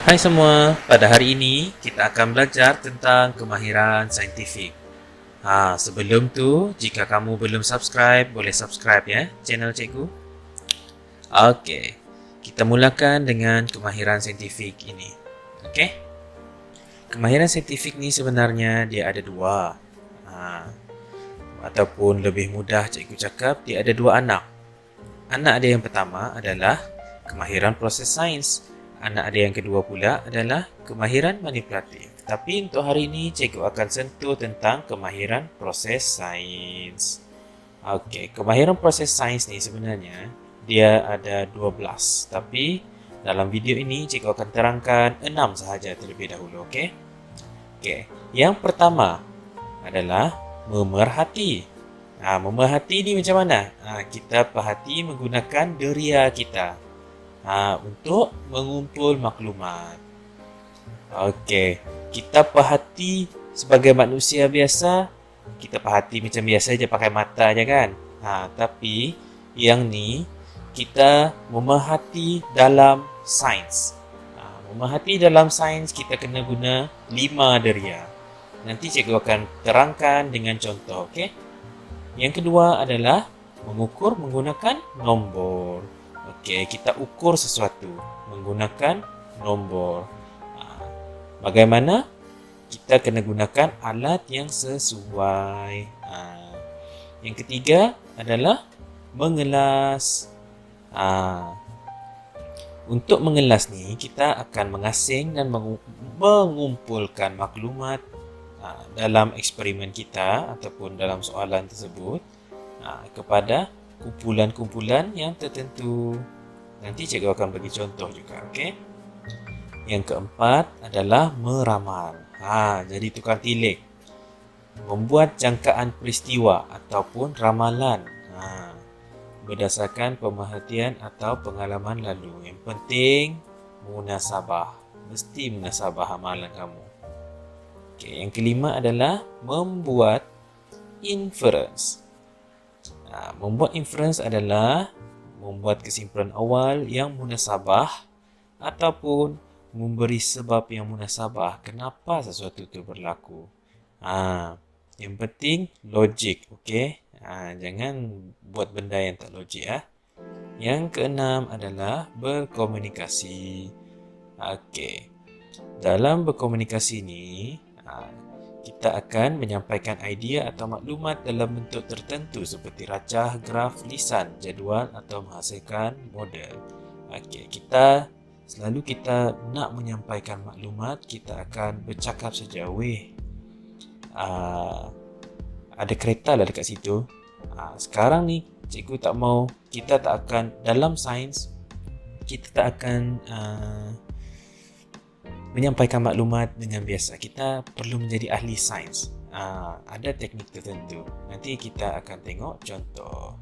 Hai semua, pada hari ini kita akan belajar tentang kemahiran saintifik. Sebelum tu, jika kamu belum subscribe, boleh subscribe ya channel cikgu. Okey, kita mulakan dengan kemahiran saintifik ini. Okey, kemahiran saintifik ni sebenarnya dia ada dua. Ataupun lebih mudah cikgu cakap, dia ada dua anak. Anak dia yang pertama adalah kemahiran proses sains. Anak dia yang kedua pula adalah kemahiran manipulatif. Tapi untuk hari ini, cikgu akan sentuh tentang kemahiran proses sains. Okey, kemahiran proses sains ni sebenarnya dia ada 12. Tapi dalam video ini, cikgu akan terangkan 6 sahaja terlebih dahulu. Okey? Okey, yang pertama adalah memerhati. Memerhati ni macam mana? Kita perhati menggunakan deria kita untuk mengumpul maklumat. Okey, kita perhati sebagai manusia biasa, kita perhati macam biasa je pakai mata je kan. Tapi yang ni kita memerhati dalam sains. Memerhati dalam sains kita kena guna 5 deria. Nanti cikgu akan terangkan dengan contoh, okey? Yang kedua adalah mengukur menggunakan nombor. Okey, kita ukur sesuatu menggunakan nombor. Bagaimana? Kita kena gunakan alat yang sesuai. Yang ketiga adalah mengelas. Untuk mengelas ni, kita akan mengasing dan mengumpulkan maklumat dalam eksperimen kita ataupun dalam soalan tersebut kepada kumpulan-kumpulan yang tertentu. Nanti cikgu akan bagi contoh juga, okey? Yang keempat adalah meramal. Jadi tukang tilik. Membuat jangkaan peristiwa ataupun ramalan berdasarkan pemerhatian atau pengalaman lalu. Yang penting munasabah. Mesti munasabah amalan kamu. Okay, yang kelima adalah membuat inference. Membuat inference adalah membuat kesimpulan awal yang munasabah ataupun memberi sebab yang munasabah kenapa sesuatu itu berlaku. Yang penting logik, okey? Jangan buat benda yang tak logik ya. Yang keenam adalah berkomunikasi. Okey. Dalam berkomunikasi ni, kita akan menyampaikan idea atau maklumat dalam bentuk tertentu seperti racah, graf, lisan, jadual atau menghasilkan model. Okey, kita nak menyampaikan maklumat, kita akan bercakap saja. Ada kereta lah dekat situ. Sekarang ni cikgu tak mau, kita tak akan dalam sains, kita tak akan menyampaikan maklumat dengan biasa. Kita perlu menjadi ahli sains. Ada teknik tertentu. Nanti kita akan tengok contoh.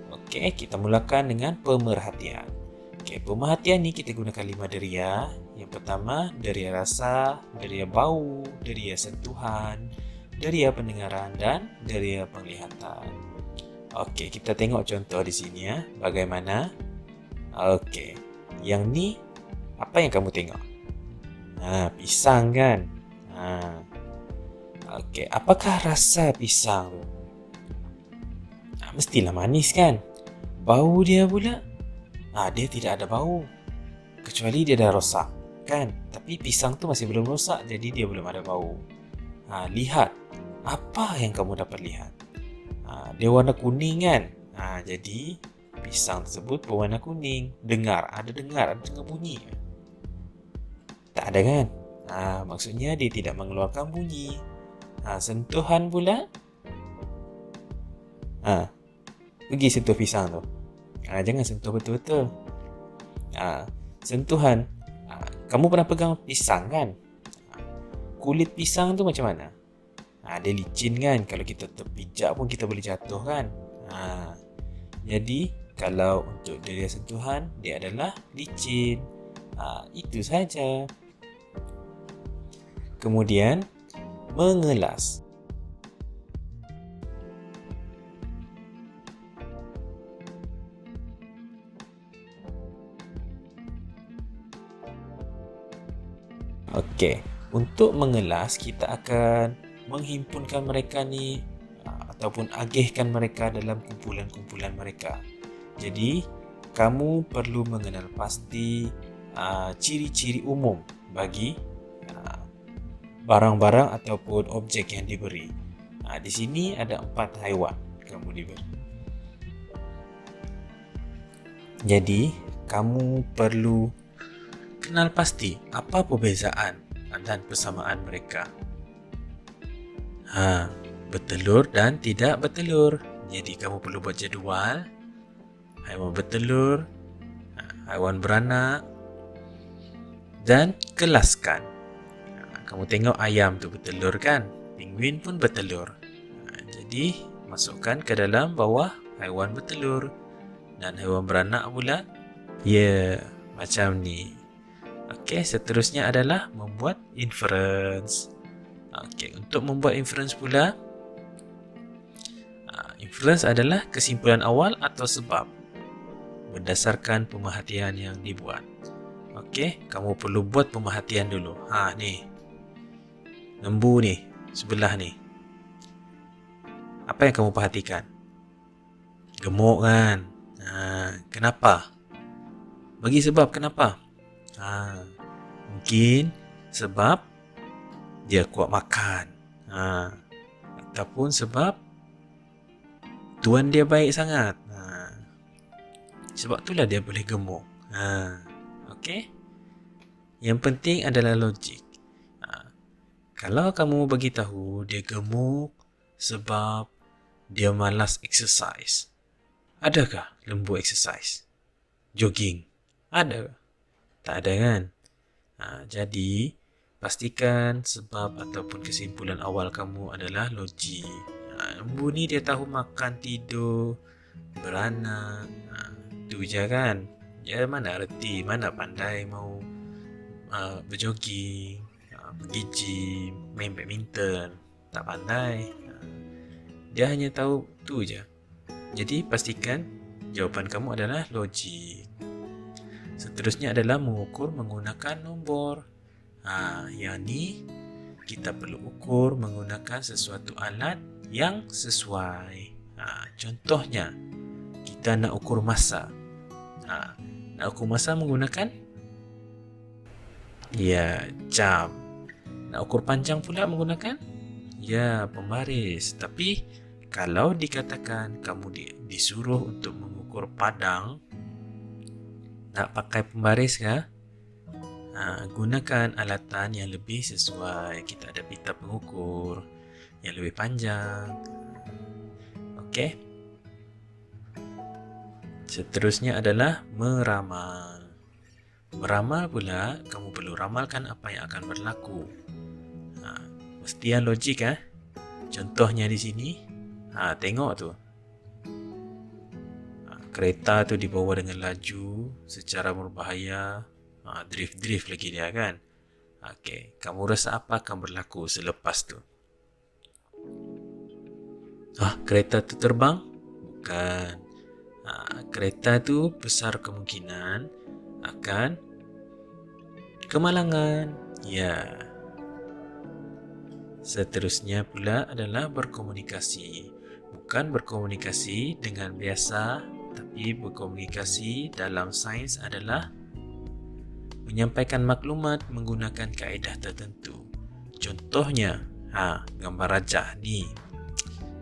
Okey, kita mulakan dengan pemerhatian. Okey, pemerhatian ni kita gunakan 5 deria. Yang pertama, deria rasa, deria bau, deria sentuhan, deria pendengaran dan deria penglihatan. Okey, kita tengok contoh di sini ya. Bagaimana? Okey. Yang ni apa yang kamu tengok? Pisang kan? Okey, apakah rasa pisang tu? Mestilah manis kan? Bau dia pula? Dia tidak ada bau. Kecuali dia dah rosak, kan? Tapi pisang tu masih belum rosak, jadi dia belum ada bau. Lihat. Apa yang kamu dapat lihat? Dia warna kuning kan? Jadi pisang tersebut berwarna kuning. Dengar, ada dengar bunyi. Tak ada kan? Maksudnya dia tidak mengeluarkan bunyi. Sentuhan pula. Pergi sentuh pisang tu. Jangan sentuh betul-betul. Sentuhan. Kamu pernah pegang pisang kan? Kulit pisang tu macam mana? Dia licin kan? Kalau kita terpijak pun kita boleh jatuh kan? Jadi kalau untuk deria sentuhan, dia adalah licin. Itu saja. Kemudian mengelas. Okey, untuk mengelas kita akan menghimpunkan mereka ni ataupun agihkan mereka dalam kumpulan-kumpulan mereka. Jadi, kamu perlu mengenal pasti ciri-ciri umum bagi barang-barang ataupun objek yang diberi. Di sini ada 4 haiwan kamu diberi. Jadi, kamu perlu kenal pasti apa perbezaan dan persamaan mereka. Bertelur dan tidak bertelur. Jadi kamu perlu buat jadual. Haiwan bertelur, haiwan beranak, dan kelaskan. Kamu tengok ayam tu bertelur kan? Penguin pun bertelur. Jadi masukkan ke dalam bawah haiwan bertelur. Dan haiwan beranak pula, macam ni. Okey, seterusnya adalah membuat inference. Okey, untuk membuat inference pula, inference adalah kesimpulan awal atau sebab berdasarkan pemerhatian yang dibuat. Okey, kamu perlu buat pemerhatian dulu. Ni. Lembu ni, sebelah ni. Apa yang kamu perhatikan? Gemuk kan? Kenapa? Bagi sebab kenapa? Mungkin sebab dia kuat makan, ataupun sebab tuan dia baik sangat. Sebab itulah dia boleh gemuk. Okey. Yang penting adalah logik. Kalau kamu bagi tahu dia gemuk sebab dia malas exercise, adakah lembu exercise? Jogging? Ada? Tak ada kan? Jadi, pastikan sebab ataupun kesimpulan awal kamu adalah logik. Lembu ni dia tahu makan, tidur, beranak. Itu je kan? Dia mana reti, mana pandai mau berjogging, pergi gym, main badminton. Tak pandai. Dia hanya tahu tu je. Jadi, pastikan jawapan kamu adalah logik. Seterusnya adalah mengukur menggunakan nombor. Yang ni kita perlu ukur menggunakan sesuatu alat yang sesuai. Contohnya, kita nak ukur masa. Nak ukur masa menggunakan jam. Nak ukur panjang pula menggunakan pembaris. Tapi kalau dikatakan kamu disuruh untuk mengukur padang, nak pakai pembaris ke? Gunakan alatan yang lebih sesuai. Kita ada pita pengukur yang lebih panjang. Okey. Seterusnya adalah meramal. Meramal pula, kamu perlu ramalkan apa yang akan berlaku. Mesti yang logik. Contohnya di sini, tengok tu. Kereta tu dibawa dengan laju secara berbahaya. Drift lagi dia kan. Okey, kamu rasa apa akan berlaku selepas tu? Kereta tu terbang? Bukan. Kereta tu besar kemungkinan akan kemalangan. Seterusnya pula adalah berkomunikasi. Bukan berkomunikasi dengan biasa, tapi berkomunikasi dalam sains adalah menyampaikan maklumat menggunakan kaedah tertentu. Contohnya, gambar rajah ni.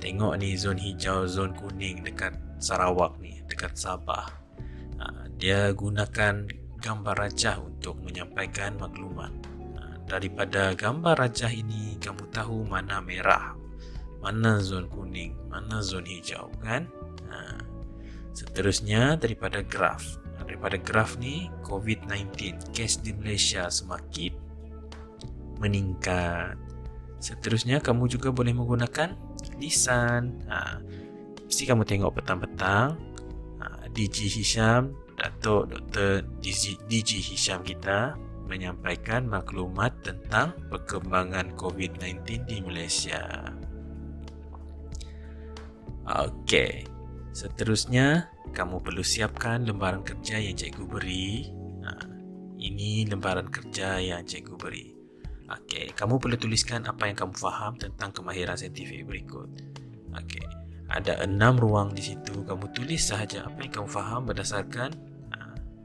Tengok ni zon hijau, zon kuning dekat Sarawak ni, dekat Sabah. Dia gunakan gambar rajah untuk menyampaikan maklumat. Daripada gambar rajah ini, kamu tahu mana merah, mana zon kuning, mana zon hijau kan? Seterusnya daripada graf. Daripada graf ni, COVID-19 kes di Malaysia semakin meningkat. Seterusnya kamu juga boleh menggunakan lisan. Mesti kamu tengok petang-petang DG Hisham, Datuk Dr. DG Hisham kita menyampaikan maklumat tentang perkembangan COVID-19 di Malaysia. Okey. Seterusnya, kamu perlu siapkan lembaran kerja yang cikgu beri. Ini lembaran kerja yang cikgu beri. Okey, kamu perlu tuliskan apa yang kamu faham tentang kemahiran saintifik berikut. Okey, ada 6 ruang di situ. Kamu tulis sahaja apa yang kamu faham berdasarkan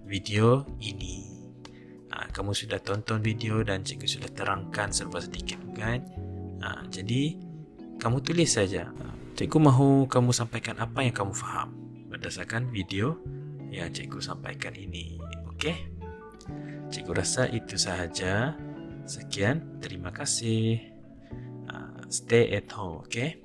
video ini. Kamu sudah tonton video dan cikgu sudah terangkan serba sedikit, bukan? Jadi kamu tulis saja. Cikgu mahu kamu sampaikan apa yang kamu faham berdasarkan video yang cikgu sampaikan ini. Okey? Cikgu rasa itu sahaja. Sekian, terima kasih. Stay at home, okey?